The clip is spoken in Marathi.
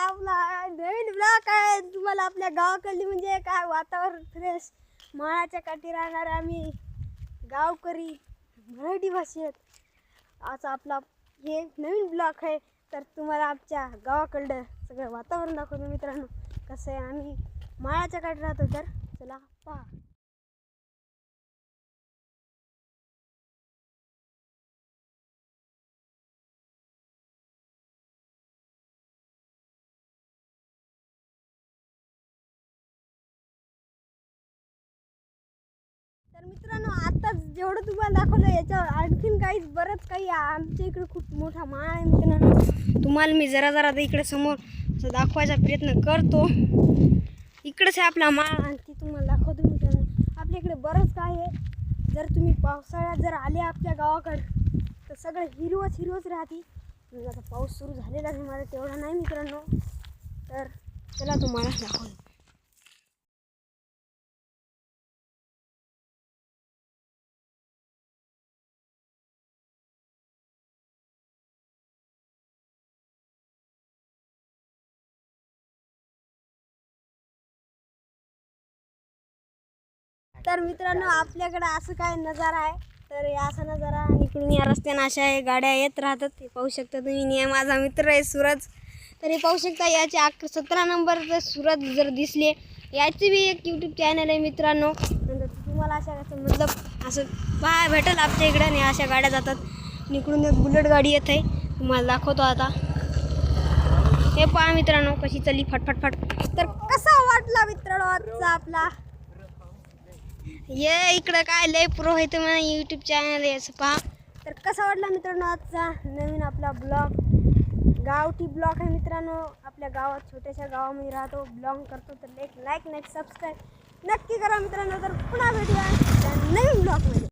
आपला नवीन ब्लॉग आहे. तुम्हाला आपल्या गावाकडली म्हणजे काय वातावरण फ्रेश, माळाच्या काठी राहणार आम्ही गावकरी मराठी भाषेत असा आपला हे नवीन ब्लॉग आहे. तर तुम्हाला आमच्या गावाकडलं सगळं वातावरण दाखवतो मित्रांनो. कसं आहे, आम्ही माळाच्या काठी राहतो. तर चला पहा. तर मित्रांनो, आताच जेवढं तुम्हाला दाखवलं याच्यावर आणखीन बरंच काही आमच्या इकडे खूप मोठा माळ आहे मित्रांनो. तुम्हाला मी जरा इकडे समोर दाखवायचा प्रयत्न करतो. इकडेच आहे आपला माळ आणि ती तुम्हाला दाखवतो मित्रांनो. आपल्या इकडे बरंच काय आहे. जर तुम्ही पावसाळ्यात जर आले आपल्या गावाकडे तर सगळं हिरवच राहते. म्हणजे आता पाऊस सुरू झालेला आहे, मला तेवढा नाही मित्रांनो. तर चला तुम्हाला दाखवतो. तर मित्रांनो, आपल्याकडे असं काय नजारा आहे. तर असा नजारा आणि इकडून या रस्त्यानं अशा आहे गाड्या येत राहतात. ते पाहू शकता तुम्ही. माझा मित्र आहे सूरज. तर हे पाहू शकता याचे 17 नंबरचं सूरज जर दिसले. याची बी एक यूट्यूब चॅनल आहे मित्रांनो. नंतर तुम्हाला अशा मतलब असं पाहायला भेटेल आपल्या इकडं. आणि अशा गाड्या जातात. इकडून एक बुलेट गाडी येत आहे, तुम्हाला दाखवतो आता. हे पहा मित्रांनो कशी चालली फटफट. तर कसा वाटला मित्रांनो आजचा आपला ये इकडं काय लय प्रो आहे तर मला यूट्यूब चॅनल आहे असं पहा. तर कसा वाटला मित्रांनो आजचा नवीन आपला ब्लॉग. गावठी ब्लॉग आहे मित्रांनो. आपल्या गावात छोट्याशा गावामध्ये राहतो, ब्लॉग करतो. तर लाईक सबस्क्राईब नक्की करा मित्रांनो. तर पुन्हा भेटूया नवीन ब्लॉगमध्ये.